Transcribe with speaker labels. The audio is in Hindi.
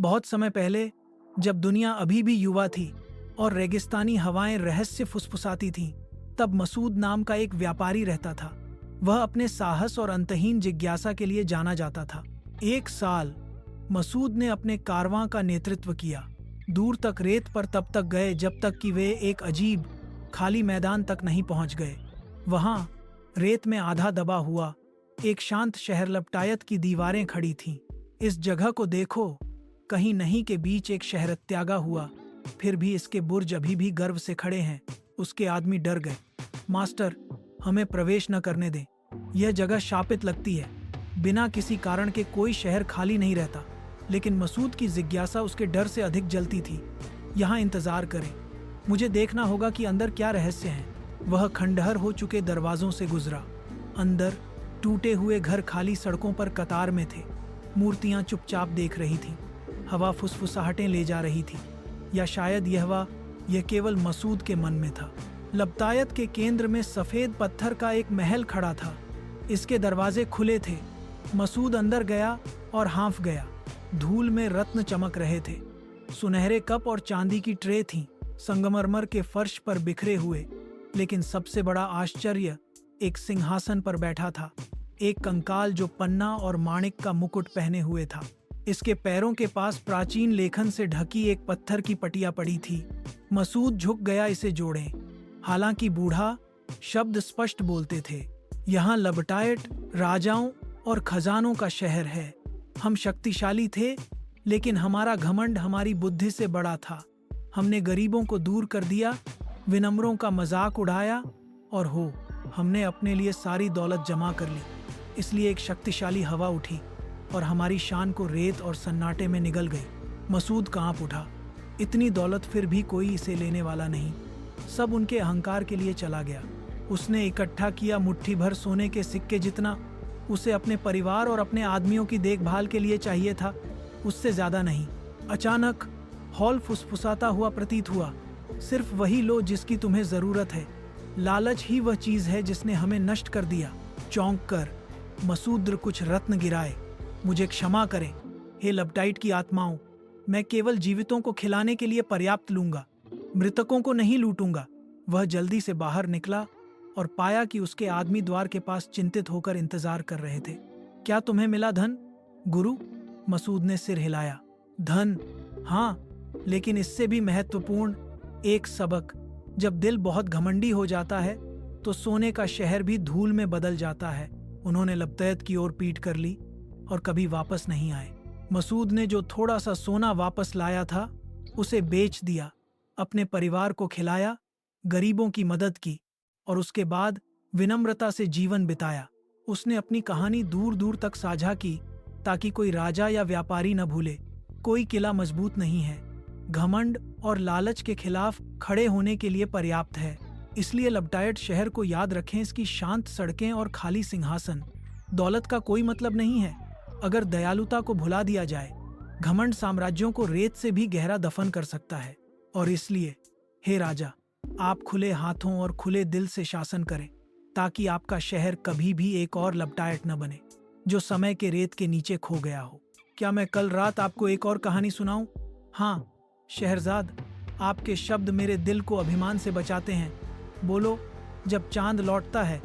Speaker 1: बहुत समय पहले, जब दुनिया अभी भी युवा थी और रेगिस्तानी हवाएं रहस्य फुसफुसाती थीं, तब मसूद नाम का एक व्यापारी रहता था। वह अपने साहस और अंतहीन जिज्ञासा के लिए जाना जाता था। एक साल मसूद ने अपने कारवां का नेतृत्व किया। दूर तक रेत पर तब तक गए जब तक कि वे एक अजीब खाली मैदान तक नहीं पहुंच गए। वहां रेत में आधा दबा हुआ एक शांत शहर लपटायत की दीवारें खड़ी थीं। इस जगह को देखो, कहीं नहीं के बीच एक शहर त्यागा हुआ, फिर भी इसके बुर्ज अभी भी गर्व से खड़े हैं। उसके आदमी डर गए। मास्टर, हमें प्रवेश न करने दें। यह जगह शापित लगती है। बिना किसी कारण के कोई शहर खाली नहीं रहता। लेकिन मसूद की जिज्ञासा उसके डर से अधिक जलती थी। यहाँ इंतजार करें, मुझे देखना होगा कि अंदर क्या रहस्य है। वह खंडहर हो चुके दरवाजों से गुजरा। अंदर टूटे हुए घर खाली सड़कों पर कतार में थे। मूर्तियां चुपचाप देख रही थीं। हवा फुसफुसाहटें ले जा रही थी। या शायद यह केवल मसूद के मन में था। लबतायत के केंद्र में सफेद पत्थर का एक महल खड़ा था। इसके दरवाजे खुले थे। मसूद अंदर गया और हाँफ गया। धूल में रत्न चमक रहे थे। सुनहरे कप और चांदी की ट्रे थीं, संगमरमर के फर्श पर बिखरे हुए। लेकिन सबसे बड़ा आश्चर्य एक सिंहासन पर बैठा था। एक कंकाल जो पन्ना और माणिक का मुकुट पहने हुए था। इसके पैरों के पास प्राचीन लेखन से ढकी एक पत्थर की पटिया पड़ी थी। मसूद झुक गया इसे जोड़े। हालांकि बूढ़ा शब्द स्पष्ट बोलते थे, यहाँ लबटायट राजाओं और खजानों का शहर है। हम शक्तिशाली थे, लेकिन हमारा घमंड हमारी बुद्धि से बड़ा था। हमने गरीबों को दूर कर दिया, विनम्रों का मजाक उड़ाया और हमने अपने लिए सारी दौलत जमा कर ली। इसलिए एक शक्तिशाली हवा उठी और हमारी शान को रेत और सन्नाटे में निगल गई। मसूद कांप उठा। इतनी दौलत, फिर भी कोई इसे लेने वाला नहीं। सब उनके अहंकार के लिए चला गया। उसने इकट्ठा किया मुट्ठी भर सोने के सिक्के जितना उसे अपने परिवार और अपने आदमियों की देखभाल के लिए चाहिए था, उससे ज्यादा नहीं। अचानक हॉल फुसफुसाता हुआ प्रतीत हुआ। सिर्फ वही लो जिसकी तुम्हें जरूरत है। लालच ही वह चीज है जिसने हमें नष्ट कर दिया। चौंक कर मसूद कुछ रत्न गिराए। मुझे क्षमा करें, हे लबटाइट की आत्माओं। मैं केवल जीवितों को खिलाने के लिए पर्याप्त लूंगा, मृतकों को नहीं लूटूंगा। वह जल्दी से बाहर निकला और पाया कि उसके आदमी द्वार के पास चिंतित होकर इंतजार कर रहे थे। क्या तुम्हें मिला धन, गुरु? मसूद ने सिर हिलाया। धन? हाँ, लेकिन इससे भी महत्वपूर्ण एक सबक। जब दिल बहुत घमंडी हो जाता है तो सोने का शहर भी धूल में बदल जाता है। उन्होंने लबतायत की ओर पीठ कर ली और कभी वापस नहीं आए। मसूद ने जो थोड़ा सा सोना वापस लाया था उसे बेच दिया, अपने परिवार को खिलाया, गरीबों की मदद की और उसके बाद विनम्रता से जीवन बिताया। उसने अपनी कहानी दूर दूर तक साझा की ताकि कोई राजा या व्यापारी न भूले, कोई किला मजबूत नहीं है, घमंड और लालच के खिलाफ खड़े होने के लिए पर्याप्त है। इसलिए लबटायट शहर को याद रखें, इसकी शांत सड़कें और खाली सिंहासन। दौलत का कोई मतलब नहीं है अगर दयालुता को भुला दिया जाए। घमंड साम्राज्यों को रेत से भी गहरा दफन कर सकता है। और इसलिए हे राजा, आप खुले हाथों और खुले दिल से शासन करें ताकि आपका शहर कभी भी एक और लबटायट न बने जो समय के रेत के नीचे खो गया हो। क्या मैं कल रात आपको एक और कहानी सुनाऊं? हाँ शहरजाद, आपके शब्द मेरे दिल को अभिमान से बचाते हैं। बोलो, जब चांद लौटता है